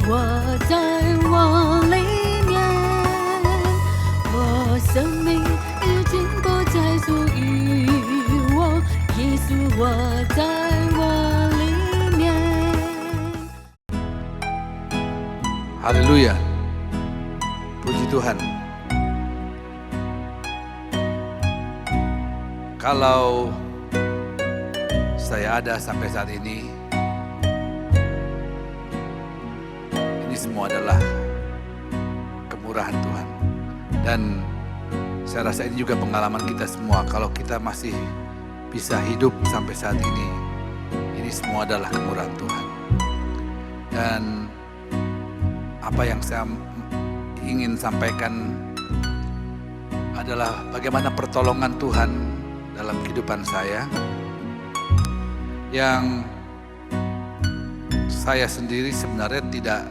我在我里面，我生命已经不再属于我，耶稣我在我里面。 Haleluya, puji Tuhan. Kalau saya ada sampai saat ini semua adalah kemurahan Tuhan. Dan saya rasa ini juga pengalaman kita semua. Kalau kita masih bisa hidup sampai saat ini semua adalah kemurahan Tuhan. Dan apa yang saya ingin sampaikan adalah bagaimana pertolongan Tuhan dalam kehidupan saya, yang saya sendiri sebenarnya tidak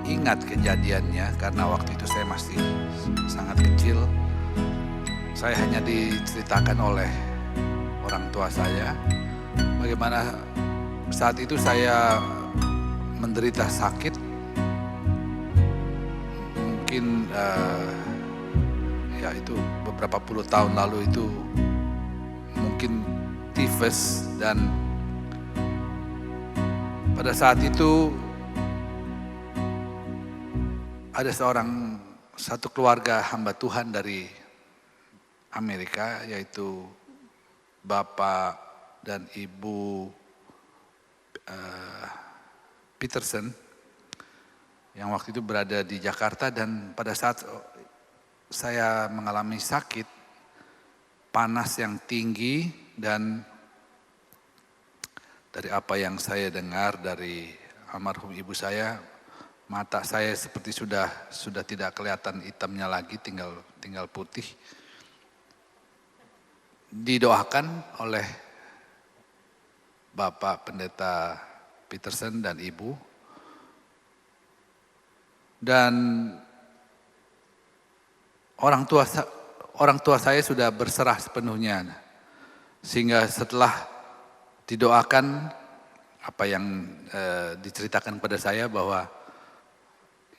ingat kejadiannya karena waktu itu saya masih sangat kecil. Saya hanya diceritakan oleh orang tua saya bagaimana saat itu saya menderita sakit. Mungkin ya itu beberapa puluh tahun lalu, itu mungkin tifus, dan pada saat itu ada satu keluarga hamba Tuhan dari Amerika, yaitu Bapak dan Ibu Peterson, yang waktu itu berada di Jakarta. Dan pada saat saya mengalami sakit, panas yang tinggi, dan dari apa yang saya dengar dari almarhum ibu saya, mata saya seperti sudah tidak kelihatan hitamnya lagi, tinggal putih. Didoakan oleh Bapak Pendeta Peterson dan Ibu. Dan orang tua saya sudah berserah sepenuhnya. Sehingga setelah didoakan, apa yang diceritakan pada saya bahwa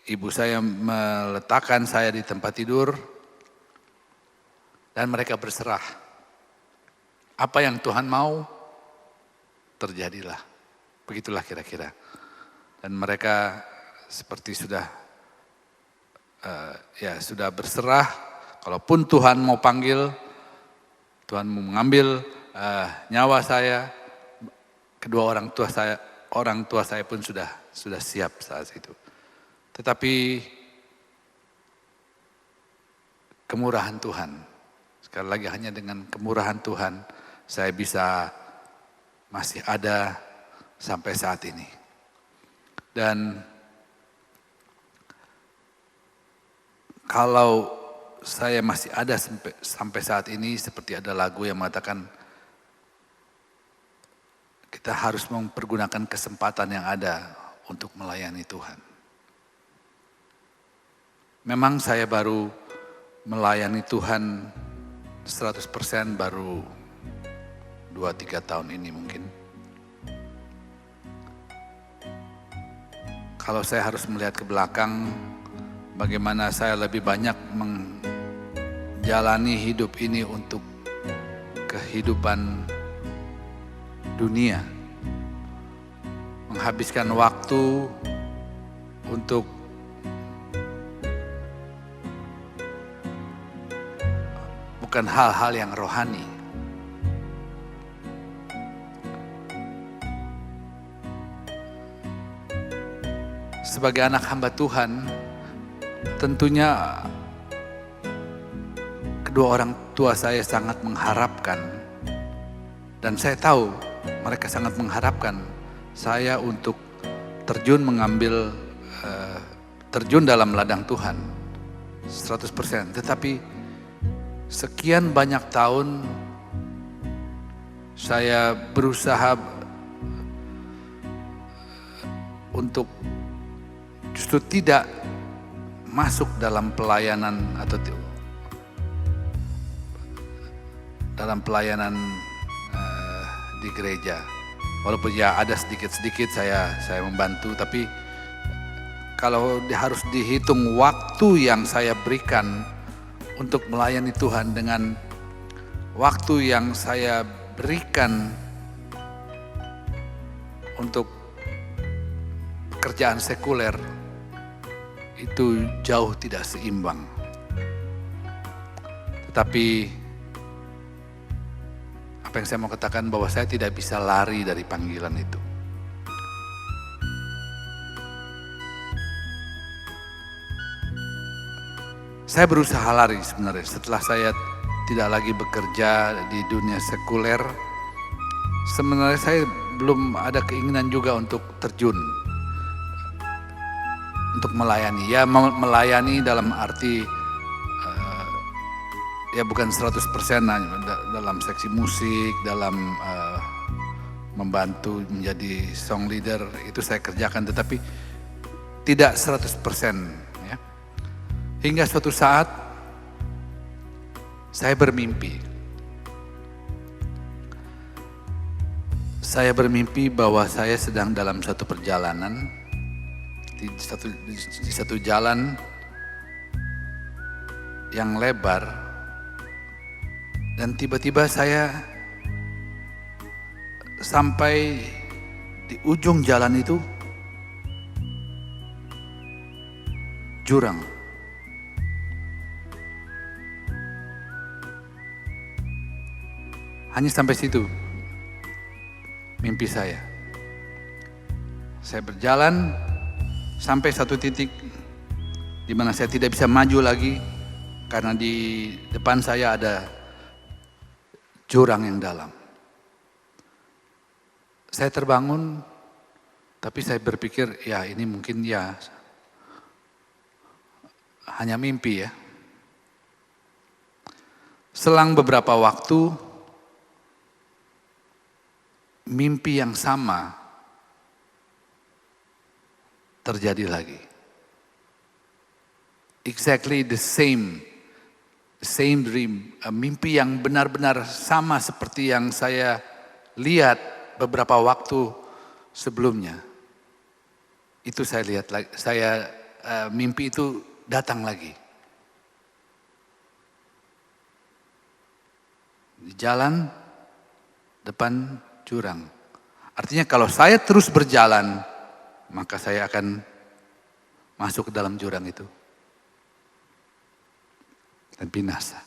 ibu saya meletakkan saya di tempat tidur dan mereka berserah. Apa yang Tuhan mau, terjadilah. Begitulah kira-kira. Dan mereka seperti sudah berserah. Kalaupun Tuhan mau panggil, Tuhan mau mengambil nyawa saya, kedua orang tua saya pun sudah siap saat itu. Tetapi kemurahan Tuhan, sekali lagi hanya dengan kemurahan Tuhan saya bisa masih ada sampai saat ini. Dan kalau saya masih ada sampai saat ini, seperti ada lagu yang mengatakan kita harus mempergunakan kesempatan yang ada untuk melayani Tuhan. Memang saya baru melayani Tuhan 100% baru 2-3 tahun ini mungkin. Kalau saya harus melihat ke belakang, bagaimana saya lebih banyak menjalani hidup ini untuk kehidupan dunia. Menghabiskan waktu untuk bukan hal-hal yang rohani. Sebagai anak hamba Tuhan, tentunya kedua orang tua saya sangat mengharapkan, dan saya tahu mereka sangat mengharapkan saya untuk terjun dalam ladang Tuhan 100%. Tetapi sekian banyak tahun saya berusaha untuk justru tidak masuk dalam pelayanan atau dalam pelayanan di gereja. Walaupun ya ada sedikit-sedikit saya membantu, tapi kalau harus dihitung waktu yang saya berikan untuk melayani Tuhan dengan waktu yang saya berikan untuk pekerjaan sekuler, itu jauh tidak seimbang. Tetapi apa yang saya mau katakan bahwa saya tidak bisa lari dari panggilan itu. Saya berusaha lari sebenarnya setelah saya tidak lagi bekerja di dunia sekuler. Sebenarnya saya belum ada keinginan juga untuk terjun, untuk melayani. Ya melayani dalam arti ya bukan 100% dalam seksi musik, dalam membantu menjadi song leader, itu saya kerjakan, tetapi tidak 100%. Hingga suatu saat saya bermimpi. Saya bermimpi bahwa saya sedang dalam satu perjalanan, di satu jalan yang lebar, dan tiba-tiba saya sampai di ujung jalan itu jurang. Hanya sampai situ mimpi saya. Saya berjalan sampai satu titik di mana saya tidak bisa maju lagi karena di depan saya ada jurang yang dalam. Saya terbangun, tapi saya berpikir ya ini mungkin ya hanya mimpi ya. Selang beberapa waktu, mimpi yang sama terjadi lagi. Exactly the same dream. Mimpi yang benar-benar sama seperti yang saya lihat beberapa waktu sebelumnya. Itu saya lihat lagi. Mimpi itu datang lagi. Di jalan depan jurang. Artinya kalau saya terus berjalan, maka saya akan masuk ke dalam jurang itu dan binasa.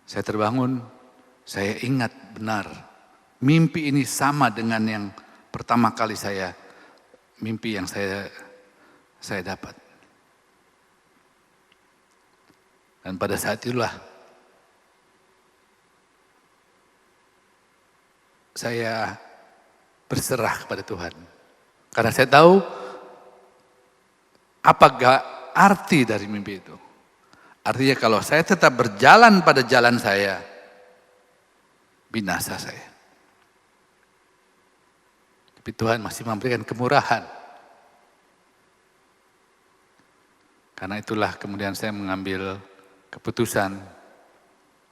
Saya terbangun, saya ingat benar, mimpi ini sama dengan yang pertama kali mimpi yang saya dapat. Dan pada saat itulah saya berserah kepada Tuhan. Karena saya tahu apa arti dari mimpi itu. Artinya kalau saya tetap berjalan pada jalan saya, binasa saya. Tapi Tuhan masih memberikan kemurahan. Karena itulah kemudian saya mengambil keputusan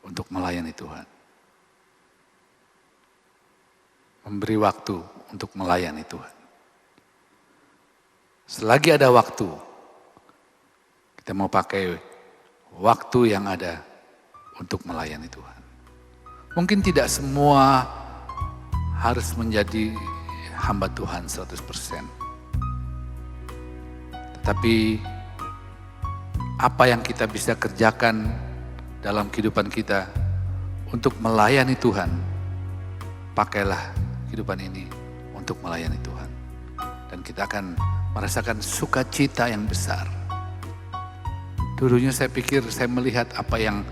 untuk melayani Tuhan. Memberi waktu untuk melayani Tuhan. Selagi ada waktu, kita mau pakai waktu yang ada untuk melayani Tuhan. Mungkin tidak semua harus menjadi hamba Tuhan 100%. Tetapi apa yang kita bisa kerjakan dalam kehidupan kita untuk melayani Tuhan, pakailah kehidupan ini untuk melayani Tuhan. Dan kita akan merasakan sukacita yang besar. Dulunya saya pikir, saya melihat apa yang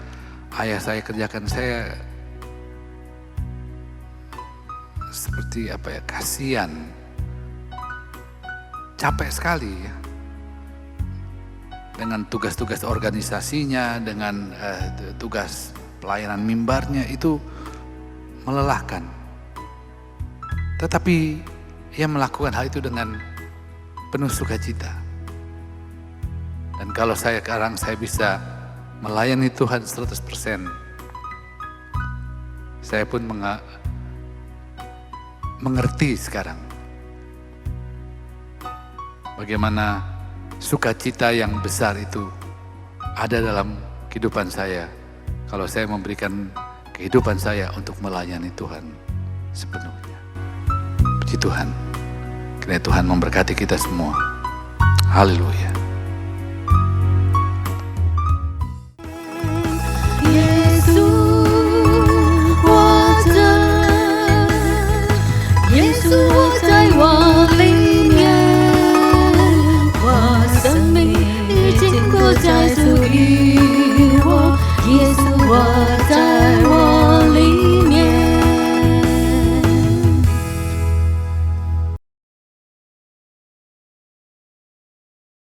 ayah saya kerjakan, saya seperti kasihan, capek sekali ya. Dengan tugas-tugas organisasinya, dengan tugas pelayanan mimbarnya, itu melelahkan. Tetapi ia melakukan hal itu dengan penuh sukacita. Dan kalau sekarang saya bisa melayani Tuhan 100%, saya pun mengerti sekarang bagaimana sukacita yang besar itu ada dalam kehidupan saya kalau saya memberikan kehidupan saya untuk melayani Tuhan sepenuhnya. Puji Tuhan. Kiranya Tuhan memberkati kita semua. Haleluya.